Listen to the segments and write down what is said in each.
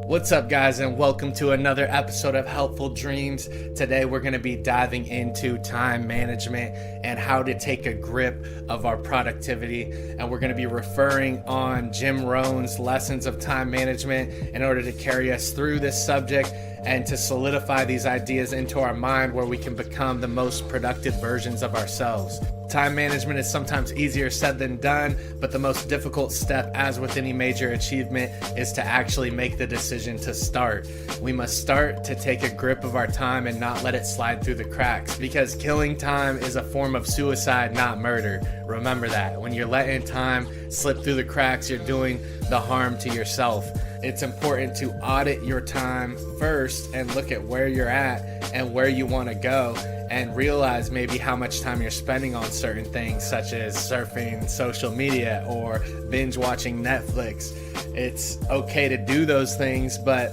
What's up, guys, and welcome to another episode of Helpful Dreams. Today we're going to be diving into time management and how to take a grip of our productivity, and we're going to be referring on Jim Rohn's lessons of time management in order to carry us through this subject and to solidify these ideas into our mind where we can become the most productive versions of ourselves. Time management is sometimes easier said than done, but the most difficult step, as with any major achievement, is to actually make the decision to start. We must start to take a grip of our time and not let it slide through the cracks, because killing time is a form of suicide, not murder. Remember that. When you're letting time slip through the cracks, you're doing the harm to yourself. It's important to audit your time first and look at where you're at and where you want to go, and realize maybe how much time you're spending on certain things, such as surfing social media or binge watching Netflix. It's okay to do those things, but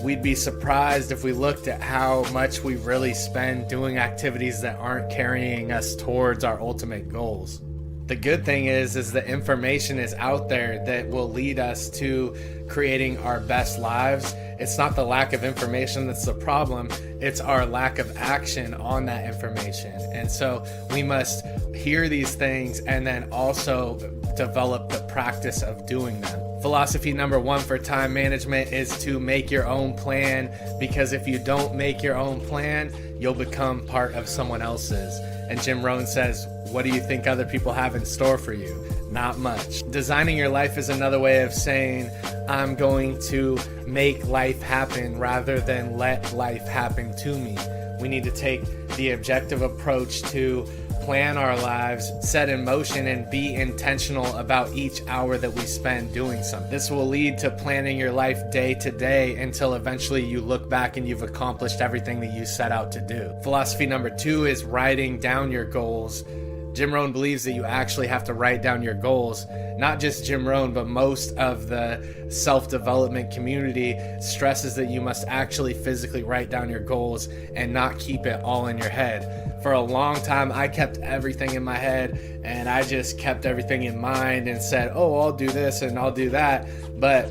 we'd be surprised if we looked at how much we really spend doing activities that aren't carrying us towards our ultimate goals. The good thing is the information is out there that will lead us to creating our best lives. It's not the lack of information that's the problem, it's our lack of action on that information. And so we must hear these things and then also develop the practice of doing them. Philosophy number one for time management is to make your own plan, because if you don't make your own plan, you'll become part of someone else's. And Jim Rohn says, what do you think other people have in store for you? Not much. Designing your life is another way of saying, I'm going to make life happen rather than let life happen to me. We need to take the objective approach to plan our lives, set in motion, and be intentional about each hour that we spend doing something. This will lead to planning your life day to day until eventually you look back and you've accomplished everything that you set out to do. Philosophy number two is writing down your goals. Jim Rohn believes that you actually have to write down your goals. Not just Jim Rohn, but most of the self-development community stresses that you must actually physically write down your goals and not keep it all in your head. For a long time, I kept everything in my head, and I just kept everything in mind and said, oh, I'll do this and I'll do that. But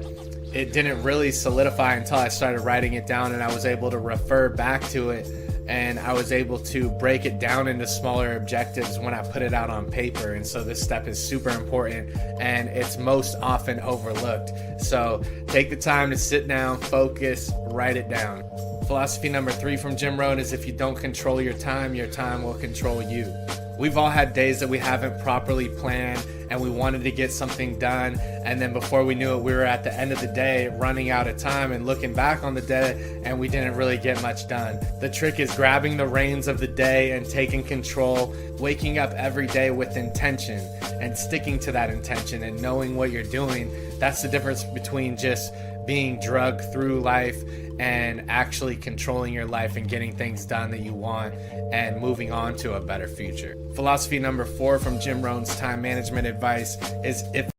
it didn't really solidify until I started writing it down, and I was able to refer back to it. And I was able to break it down into smaller objectives when I put it out on paper. And so this step is super important, and it's most often overlooked. So take the time to sit down, focus, write it down. Philosophy number three from Jim Rohn is if you don't control your time will control you. We've all had days that we haven't properly planned and we wanted to get something done, and then before we knew it, we were at the end of the day running out of time and looking back on the day, and we didn't really get much done. The trick is grabbing the reins of the day and taking control, waking up every day with intention and sticking to that intention and knowing what you're doing. That's the difference between just being drugged through life and actually controlling your life and getting things done that you want and moving on to a better future. Philosophy number four from Jim Rohn's time management advice is if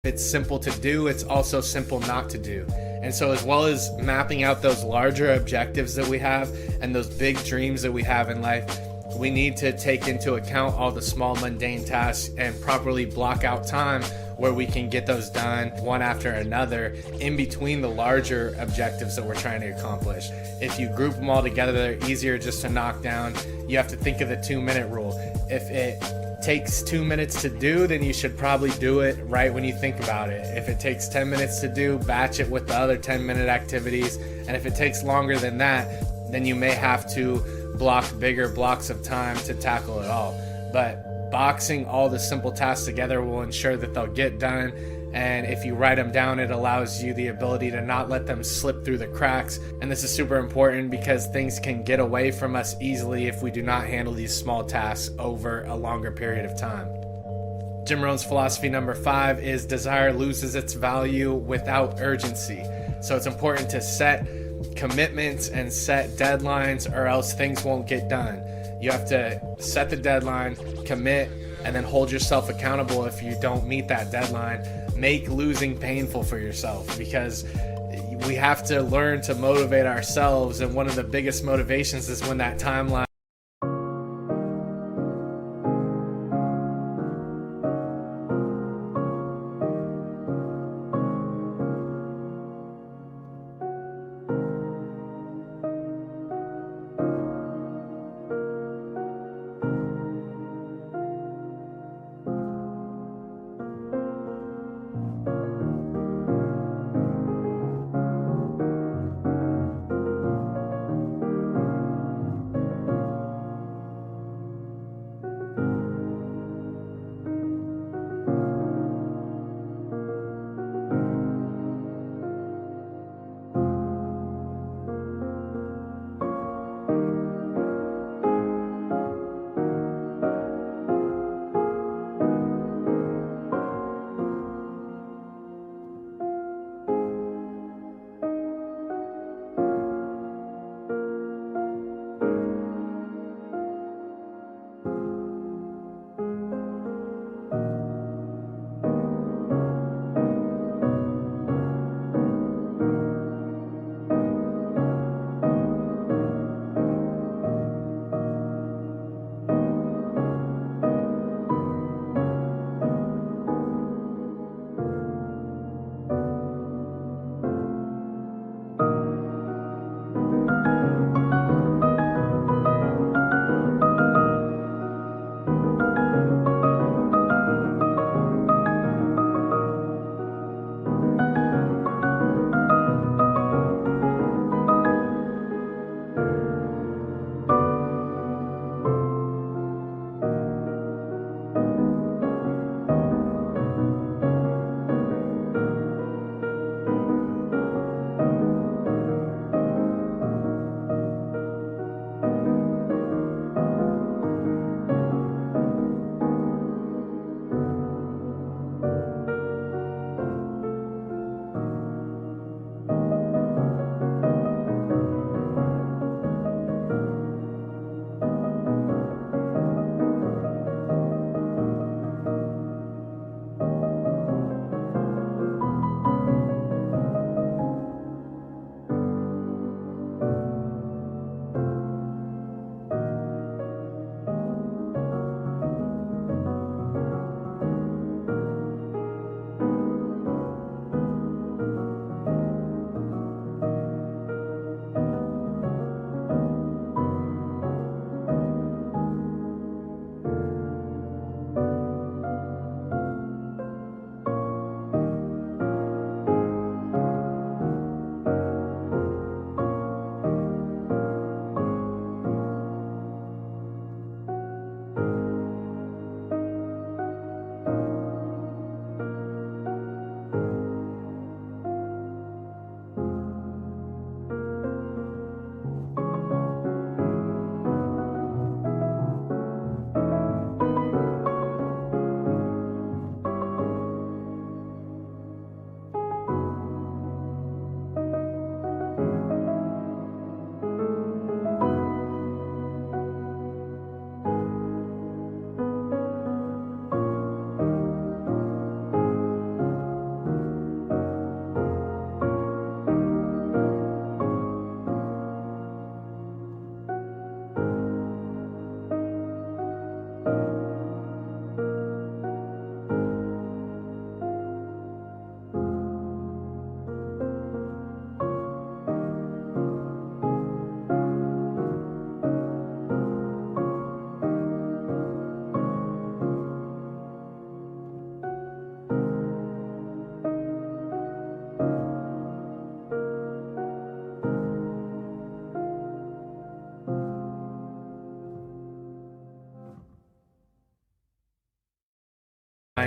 It's simple to do, it's also simple not to do. And so, as well as mapping out those larger objectives that we have and those big dreams that we have in life, we need to take into account all the small mundane tasks and properly block out time where we can get those done one after another in between the larger objectives that we're trying to accomplish. If you group them all together, they're easier just to knock down. You have to think of the 2-minute rule. If it takes 2 minutes to do, then you should probably do it right when you think about it. If it takes 10 minutes to do, batch it with the other 10-minute activities. And if it takes longer than that, then you may have to block bigger blocks of time to tackle it all. But boxing all the simple tasks together will ensure that they'll get done. And if you write them down, it allows you the ability to not let them slip through the cracks. And this is super important because things can get away from us easily if we do not handle these small tasks over a longer period of time. Jim Rohn's philosophy number 5 is desire loses its value without urgency. So it's important to set commitments and set deadlines, or else things won't get done. You have to set the deadline, commit, and then hold yourself accountable if you don't meet that deadline. Make losing painful for yourself, because we have to learn to motivate ourselves, and one of the biggest motivations is when that timeline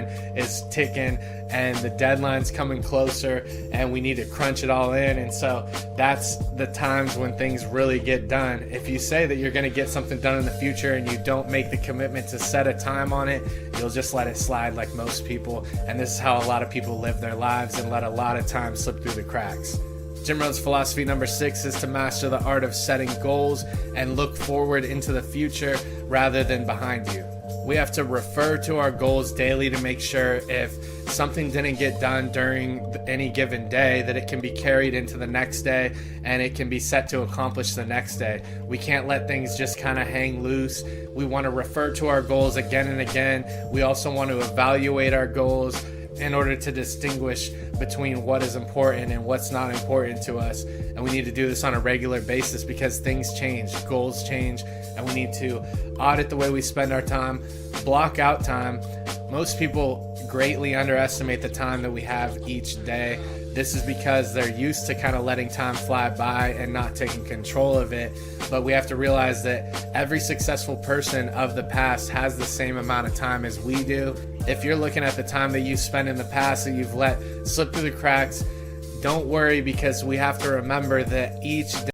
deadline is ticking and the deadline's coming closer and we need to crunch it all in. And so that's the times when things really get done. If you say that you're going to get something done in the future and you don't make the commitment to set a time on it, you'll just let it slide like most people. And this is how a lot of people live their lives and let a lot of time slip through the cracks. Jim Rohn's philosophy number 6 is to master the art of setting goals and look forward into the future rather than behind you. We have to refer to our goals daily to make sure if something didn't get done during any given day, that it can be carried into the next day and it can be set to accomplish the next day. We can't let things just kind of hang loose. We want to refer to our goals again and again. We also want to evaluate our goals in order to distinguish between what is important and what's not important to us. And we need to do this on a regular basis because things change, goals change, and we need to audit the way we spend our time, block out time. Most people greatly underestimate the time that we have each day. This is because they're used to kind of letting time fly by and not taking control of it. But we have to realize that every successful person of the past has the same amount of time as we do. If you're looking at the time that you spent in the past that you've let slip through the cracks, don't worry, because we have to remember that each day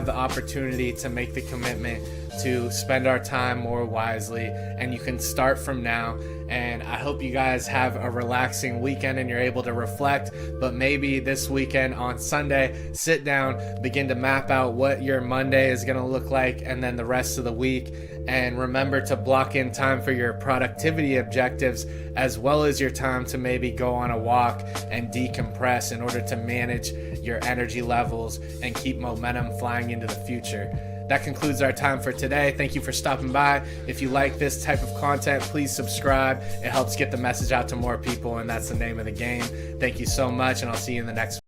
have the opportunity to make the commitment to spend our time more wisely, and you can start from now. And I hope you guys have a relaxing weekend and you're able to reflect, but maybe this weekend on Sunday, sit down, begin to map out what your Monday is going to look like and then the rest of the week. And remember to block in time for your productivity objectives, as well as your time to maybe go on a walk and decompress in order to manage your energy levels and keep momentum flying into the future. That concludes our time for today. Thank you for stopping by. If you like this type of content, please subscribe. It helps get the message out to more people, and that's the name of the game. Thank you so much, and I'll see you in the next one.